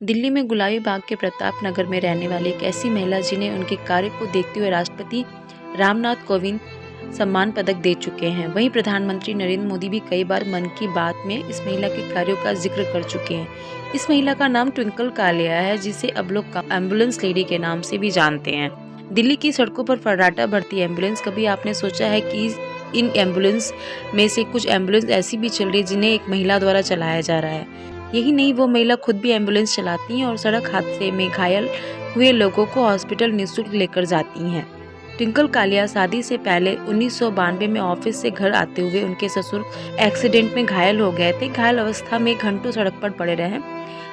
दिल्ली में गुलाबी बाग के प्रताप नगर में रहने वाली एक ऐसी महिला जिन्हें उनके कार्य को देखते हुए राष्ट्रपति रामनाथ कोविंद सम्मान पदक दे चुके हैं। वहीं प्रधानमंत्री नरेंद्र मोदी भी कई बार मन की बात में इस महिला के कार्यों का जिक्र कर चुके हैं। इस महिला का नाम ट्विंकल कालिया है, जिसे अब लोग एम्बुलेंस लेडी के नाम से भी जानते हैं। दिल्ली की सड़कों पर फर्राटा भरती एम्बुलेंस। कभी आपने सोचा है कि इन एम्बुलेंस में से कुछ एम्बुलेंस ऐसी भी चल रही जिन्हें एक महिला द्वारा चलाया जा रहा है। यही नहीं, वो महिला खुद भी एम्बुलेंस चलाती हैं और सड़क हादसे में घायल हुए लोगों को हॉस्पिटल निःशुल्क लेकर जाती हैं। ट्विंकल कालिया शादी से पहले 1992 में ऑफिस से घर आते हुए उनके ससुर एक्सीडेंट में घायल हो गए थे। घायल अवस्था में घंटों सड़क पर पड़े रहे,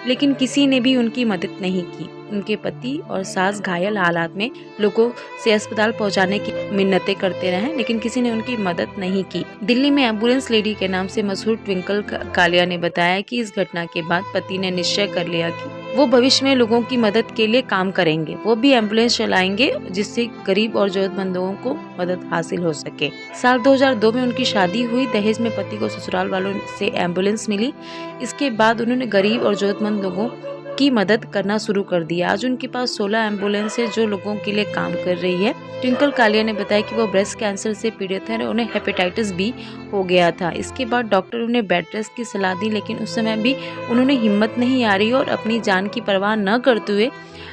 लेकिन किसी ने भी उनकी मदद नहीं की। उनके पति और सास घायल हालात में लोगों से अस्पताल पहुंचाने की मिन्नतें करते रहे, लेकिन किसी ने उनकी मदद नहीं की। दिल्ली में एम्बुलेंस लेडी के नाम से मशहूर ट्विंकल कालिया ने बताया कि इस घटना के बाद पति ने निश्चय कर लिया कि वो भविष्य में लोगों की मदद के लिए काम करेंगे। वो भी एम्बुलेंस चलाएंगे जिससे गरीब और जरूरतमंद लोगों को मदद हासिल हो सके। साल 2002 में उनकी शादी हुई। दहेज में पति को ससुराल वालों से एम्बुलेंस मिली। इसके बाद उन्होंने गरीब और जरूरतमंद लोगों की मदद करना शुरू कर दिया। आज उनके पास 16 एम्बुलेंस है जो लोगों के लिए काम कर रही है। ट्विंकल कालिया ने बताया कि वो ब्रेस्ट कैंसर से पीड़ित है और उन्हें हेपेटाइटिस बी हो गया था। इसके बाद डॉक्टर उन्हें बेड रेस्ट की सलाह दी, लेकिन उस समय भी उन्होंने हिम्मत नहीं हारी और अपनी जान की परवाह न करते हुए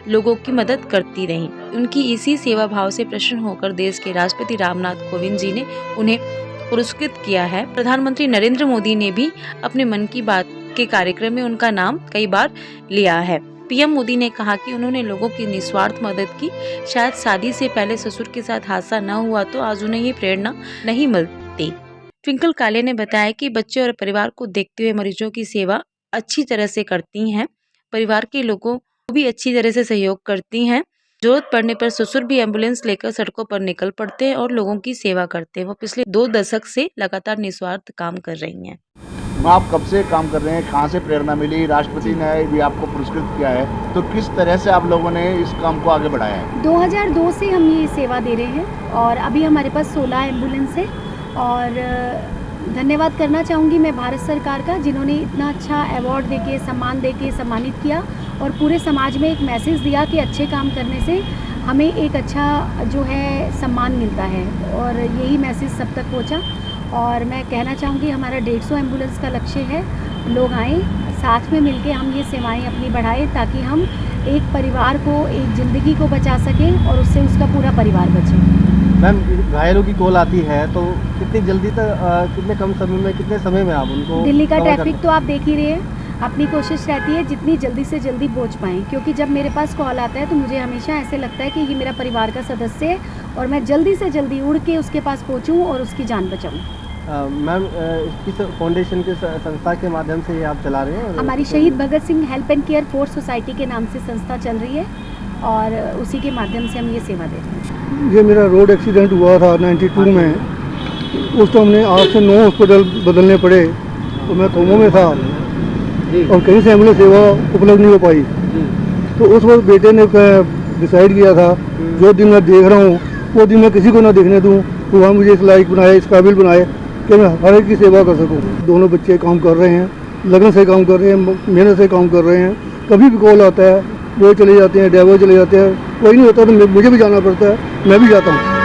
लोगों की मदद करती रही। उनकी इसी सेवा भाव से प्रसन्न होकर देश के राष्ट्रपति रामनाथ कोविंद जी ने उन्हें पुरस्कृत किया है। प्रधानमंत्री नरेंद्र मोदी ने भी अपने मन की बात के कार्यक्रम में उनका नाम कई बार लिया है। पीएम मोदी ने कहा कि उन्होंने लोगों की निस्वार्थ मदद की। शायद शादी से पहले ससुर के साथ हादसा न हुआ तो आज उन्हें ये प्रेरणा नहीं मिलती। ट्विंकल कालिया ने बताया कि बच्चे और परिवार को देखते हुए मरीजों की सेवा अच्छी तरह से करती हैं। परिवार के लोगों को भी अच्छी तरह से सहयोग करती हैं। जरूरत पड़ने पर ससुर भी एम्बुलेंस लेकर सड़कों पर निकल पड़ते हैं और लोगों की सेवा करते हैं। वो पिछले 2 दशक से लगातार निस्वार्थ काम कर रही हैं। आप कब से काम कर रहे हैं, कहाँ से प्रेरणा मिली? राष्ट्रपति ने भी आपको पुरस्कृत किया है, तो किस तरह से आप लोगों ने इस काम को आगे बढ़ाया है? 2002 से हम ये सेवा दे रहे हैं और अभी हमारे पास 16 एम्बुलेंस है। और धन्यवाद करना चाहूँगी मैं भारत सरकार का, जिन्होंने इतना अच्छा अवार्ड देके सम्मान देके सम्मानित किया और पूरे समाज में एक मैसेज दिया कि अच्छे काम करने से हमें एक अच्छा जो है सम्मान मिलता है, और यही मैसेज सब तक पहुँचा। और मैं कहना चाहूँगी हमारा 150 एम्बुलेंस का लक्ष्य है। लोग आएँ, साथ में मिलके हम ये सेवाएं अपनी बढ़ाएं, ताकि हम एक परिवार को, एक ज़िंदगी को बचा सकें और उससे उसका पूरा परिवार बचे। मैम, घायलों की कॉल आती है तो कितनी जल्दी तक, कितने कम समय में, कितने समय में आप उनको? दिल्ली का ट्रैफिक तो आप देख ही रहे हैं। अपनी कोशिश रहती है जितनी जल्दी से जल्दी पहुँच पाएँ, क्योंकि जब मेरे पास कॉल आता है तो मुझे हमेशा ऐसे लगता है कि ये मेरा परिवार का सदस्य है और मैं जल्दी से जल्दी उड़ के उसके पास पहुँचूँ और उसकी जान बचाऊँ। मैम, किस फाउंडेशन के संस्था के माध्यम से ये आप चला रहे हैं? हमारी शहीद Bhagat Singh help and care force society के नाम से संस्था चल रही है और उसी के माध्यम से हम ये सेवा दे रहे हैं। ये मेरा रोड एक्सीडेंट हुआ था 92 में। उस तो हमने 8 से 9 हॉस्पिटल बदलने पड़े, तो मैं कोमा में था और कहीं से एम्बुलेंस सेवा उपलब्ध नहीं हो पाई। तो उस वक्त बेटे ने डिसाइड किया था, जो दिन मैं देख रहा हूँ वो दिन मैं किसी को ना देखने दूँ। तो वहाँ मुझे इस लायक बनाए, इस काबिल बनाए कि मैं हर एक की सेवा कर सकूँ। दोनों बच्चे काम कर रहे हैं, लगन से काम कर रहे हैं, मेहनत से काम कर रहे हैं। कभी भी कॉल आता है वो चले जाते हैं, ड्राइवर चले जाते हैं, कोई नहीं होता तो मुझे भी जाना पड़ता है, मैं भी जाता हूँ।